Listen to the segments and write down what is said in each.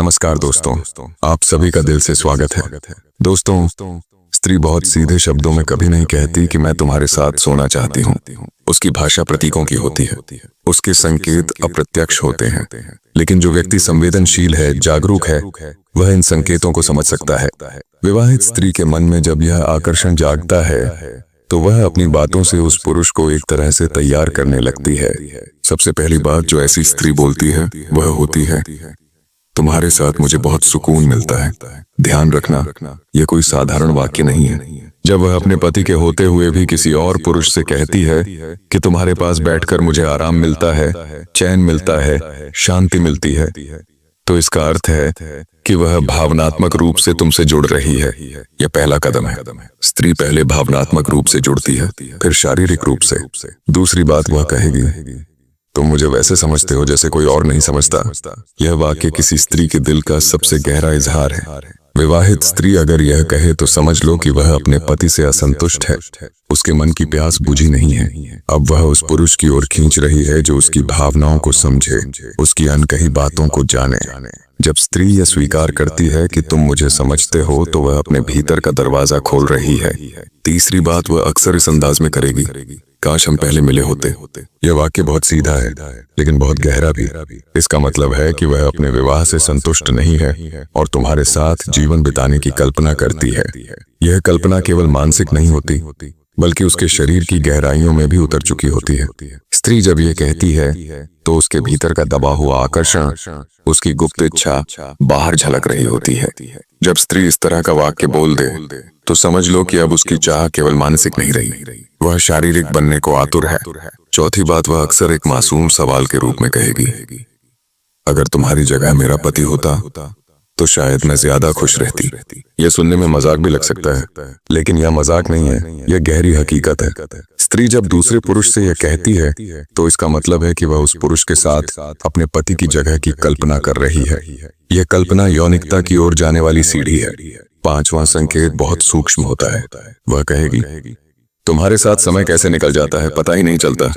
नमस्कार दोस्तों, आप सभी का दिल से स्वागत है। दोस्तों, स्त्री बहुत सीधे शब्दों में कभी नहीं कहती कि मैं तुम्हारे साथ सोना चाहती हूँ। उसकी भाषा प्रतीकों की होती है, उसके संकेत अप्रत्यक्ष होते हैं। लेकिन जो व्यक्ति संवेदनशील है, जागरूक है, वह इन संकेतों को समझ सकता है। विवाहित स्त्री के मन में जब यह आकर्षण जागता है तो वह अपनी बातों से उस पुरुष को एक तरह से तैयार करने लगती है। सबसे पहली बात जो ऐसी स्त्री बोलती है वह होती है, तुम्हारे साथ मुझे बहुत सुकून मिलता है। ध्यान रखना, यह कोई साधारण वाक्य नहीं है। जब वह अपने पति के होते हुए भी किसी और पुरुष से कहती है कि तुम्हारे पास बैठकर मुझे आराम मिलता है, चैन मिलता है, शांति मिलती है, तो इसका अर्थ है कि वह भावनात्मक रूप से तुमसे जुड़ रही है। यह पहला कदम है। स्त्री पहले भावनात्मक रूप से जुड़ती है, फिर शारीरिक रूप से। दूसरी बात वह कहेगी, तुम मुझे वैसे समझते हो जैसे कोई और नहीं समझता। यह वाक्य किसी स्त्री के दिल का सबसे गहरा इजहार है। विवाहित स्त्री अगर यह कहे तो समझ लो कि वह अपने पति से असंतुष्ट है। उसके मन की प्यास बुझी नहीं है। अब वह उस पुरुष की ओर खींच रही है जो उसकी भावनाओं को समझे, उसकी अनकही बातों को जाने। जब स्त्री यह स्वीकार करती है कि तुम मुझे समझते हो तो वह अपने भीतर का दरवाजा खोल रही है। तीसरी बात वह अक्सर इस अंदाज में करेगी, काश हम पहले मिले होते। यह वाक्य बहुत सीधा है लेकिन बहुत गहरा भी। इसका मतलब है कि वह अपने विवाह से संतुष्ट नहीं है और तुम्हारे साथ जीवन बिताने की कल्पना करती है। यह कल्पना केवल मानसिक नहीं होती बल्कि उसके शरीर की गहराइयों में भी उतर चुकी होती है। स्त्री जब यह कहती है तो उसके भीतर का दबा हुआ आकर्षण, उसकी गुप्त इच्छा बाहर झलक रही होती है। जब स्त्री इस तरह का वाक्य बोल दे तो समझ लो कि अब उसकी चाह केवल मानसिक नहीं रही, वह शारीरिक बनने को आतुर है। चौथी बात वह अक्सर एक मासूम सवाल के रूप में कहेगी, अगर तुम्हारी जगह मेरा पति होता तो शायद मैं ज्यादा खुश रहती। यह सुनने में मजाक भी लग सकता है, लेकिन यह मजाक नहीं है, यह गहरी हकीकत है। स्त्री जब दूसरे पुरुष से यह कहती है तो इसका मतलब है कि वह उस पुरुष के साथ अपने पति की जगह की कल्पना कर रही है। यह कल्पना यौनिकता की ओर जाने वाली सीढ़ी है। पांचवां संकेत बहुत सूक्ष्म होता है। वह कहेगी, तुम्हारे साथ समय कैसे निकल जाता है पता ही नहीं चलता।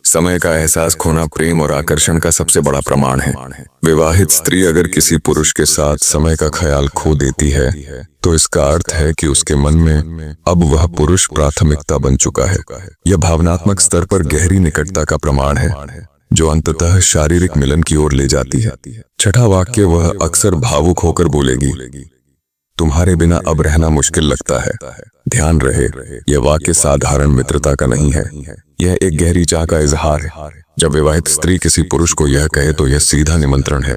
समय का एहसास खोना प्रेम और आकर्षण का सबसे बड़ा प्रमाण है। विवाहित स्त्री अगर किसी पुरुष के साथ समय का ख्याल खो देती है तो इसका अर्थ है कि उसके मन में अब वह पुरुष प्राथमिकता बन चुका है। यह भावनात्मक स्तर पर गहरी निकटता का प्रमाण है जो अंततः शारीरिक मिलन की ओर ले जाती है। छठा वाक्य वह अक्सर भावुक होकर बोलेगी, तुम्हारे बिना अब रहना मुश्किल लगता है। ध्यान रहे, यह वाक्य साधारण मित्रता का नहीं है, यह एक गहरी चाह का इजहार है। जब विवाहित स्त्री किसी पुरुष को यह कहे तो यह सीधा निमंत्रण है।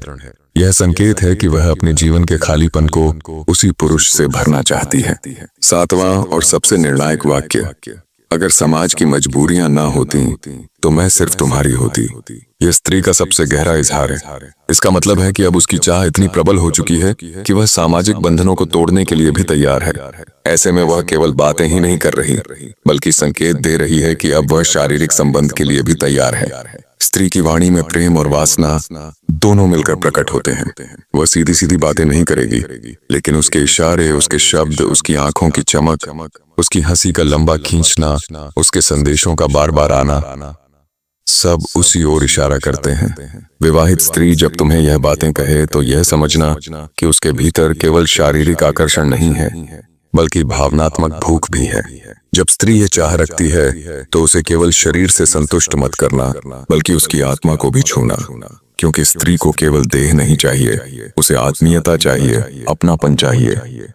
यह संकेत है कि वह अपने जीवन के खालीपन को उसी पुरुष से भरना चाहती है। सातवां और सबसे निर्णायक वाक्य, अगर समाज की मजबूरियां ना होती तो मैं सिर्फ तुम्हारी होती। यह स्त्री का सबसे गहरा इजहार है। इसका मतलब है कि अब उसकी चाह इतनी प्रबल हो चुकी है कि वह सामाजिक बंधनों को तोड़ने के लिए भी तैयार है। ऐसे में वह केवल बातें ही नहीं कर रही बल्कि संकेत दे रही है कि अब वह शारीरिक संबंध के लिए भी तैयार है। स्त्री की वाणी में प्रेम और वासना दोनों मिलकर प्रकट होते हैं। वह सीधी सीधी बातें नहीं करेगी, लेकिन उसके इशारे, उसके शब्द, उसकी आंखों की चमक, उसकी हंसी का लंबा खींचना, उसके संदेशों का बार बार आना, सब उसी ओर इशारा करते हैं। विवाहित स्त्री जब तुम्हें यह बातें कहे तो यह समझना कि उसके भीतर केवल शारीरिक आकर्षण नहीं है बल्कि भावनात्मक भूख भी है। जब स्त्री ये चाह रखती है तो उसे केवल शरीर से संतुष्ट मत करना बल्कि उसकी आत्मा को भी छूना, क्योंकि स्त्री को केवल देह नहीं चाहिए, उसे आत्मीयता चाहिए, अपनापन चाहिए।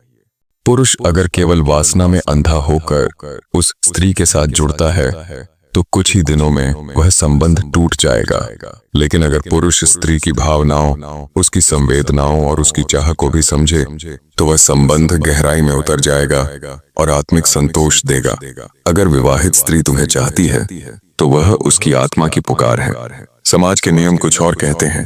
पुरुष अगर केवल वासना में अंधा होकर उस स्त्री के साथ जुड़ता है तो कुछ ही दिनों में वह संबंध टूट जाएगा। लेकिन अगर पुरुष स्त्री की भावनाओं, उसकी संवेदनाओं और उसकी चाह को भी समझे तो वह संबंध गहराई में उतर जाएगा और आत्मिक संतोष देगा। अगर विवाहित स्त्री तुम्हें चाहती है तो वह उसकी आत्मा की पुकार है। समाज के नियम कुछ और कहते हैं,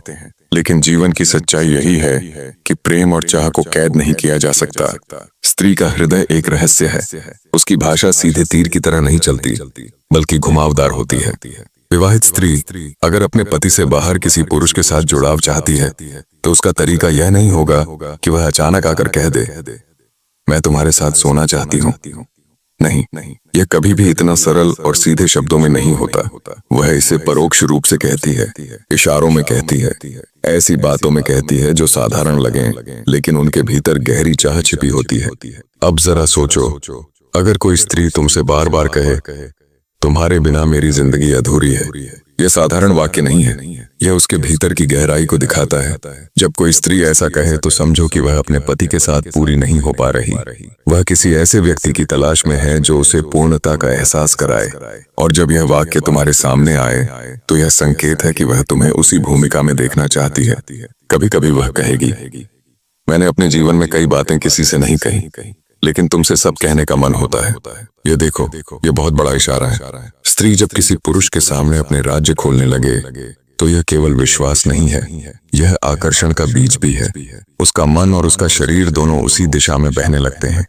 लेकिन जीवन की सच्चाई यही है कि प्रेम और चाह को कैद नहीं किया जा सकता। स्त्री का हृदय एक रहस्य है। उसकी भाषा सीधे तीर की तरह नहीं चलती बल्कि घुमावदार होती है। विवाहित स्त्री अगर अपने पति से बाहर किसी पुरुष के साथ जुड़ाव चाहती है तो उसका तरीका यह नहीं होगा कि वह अचानक आकर कह दे, मैं तुम्हारे साथ सोना चाहती हूँ। नहीं, यह कभी भी इतना सरल और सीधे शब्दों में नहीं होता। वह इसे परोक्ष रूप से कहती है, इशारों में कहती है, ऐसी बातों में कहती है जो साधारण लगें, लेकिन उनके भीतर गहरी चाह छिपी होती है। अब जरा सोचो, अगर कोई स्त्री तुमसे बार बार कहे, तुम्हारे बिना मेरी जिंदगी अधूरी है, यह साधारण वाक्य नहीं है, यह उसके भीतर की गहराई को दिखाता है। जब कोई स्त्री ऐसा कहे तो समझो कि वह अपने पति के साथ पूरी नहीं हो पा रही। वह किसी ऐसे व्यक्ति की तलाश में है जो उसे पूर्णता का एहसास कराए। और जब यह वाक्य तुम्हारे सामने आए तो यह संकेत है कि वह तुम्हें उसी भूमिका में देखना चाहती है। कभी कभी वह कहेगी, मैंने अपने जीवन में कई बातें किसी से नहीं कही, लेकिन तुमसे सब कहने का मन होता है। ये देखो, ये बहुत बड़ा इशारा है। स्त्री जब किसी पुरुष के सामने अपने राज्य खोलने लगे तो यह केवल विश्वास नहीं है, यह आकर्षण का बीज भी है। उसका मन और उसका शरीर दोनों उसी दिशा में बहने लगते हैं।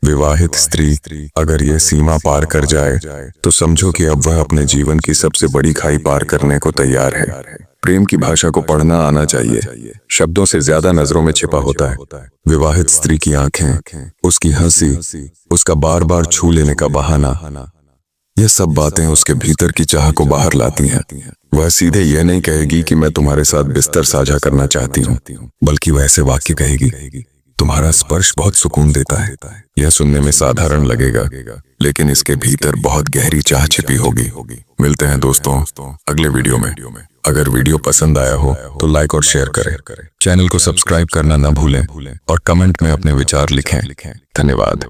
विवाहित स्त्री अगर यह सीमा पार कर जाए तो समझो कि अब वह अपने जीवन की सबसे बड़ी खाई पार करने को तैयार है। प्रेम की भाषा को पढ़ना आना चाहिए, शब्दों से ज्यादा नजरों में छिपा होता है। विवाहित स्त्री की आंखें, उसकी हंसी, उसका बार बार छू लेने का बहाना, यह सब बातें उसके भीतर की चाह को बाहर लाती हैं। वह सीधे यह नहीं कहेगी कि मैं तुम्हारे साथ बिस्तर साझा करना चाहती हूँ, बल्कि वह ऐसे वाक्य कहेगी, तुम्हारा स्पर्श बहुत सुकून देता है। यह सुनने में साधारण लगेगा, लेकिन इसके भीतर बहुत गहरी चाह छिपी होगी। मिलते हैं दोस्तों अगले वीडियो में। अगर वीडियो पसंद आया हो तो लाइक और शेयर करें, चैनल को सब्सक्राइब करना न भूलें और कमेंट में अपने विचार लिखें। धन्यवाद।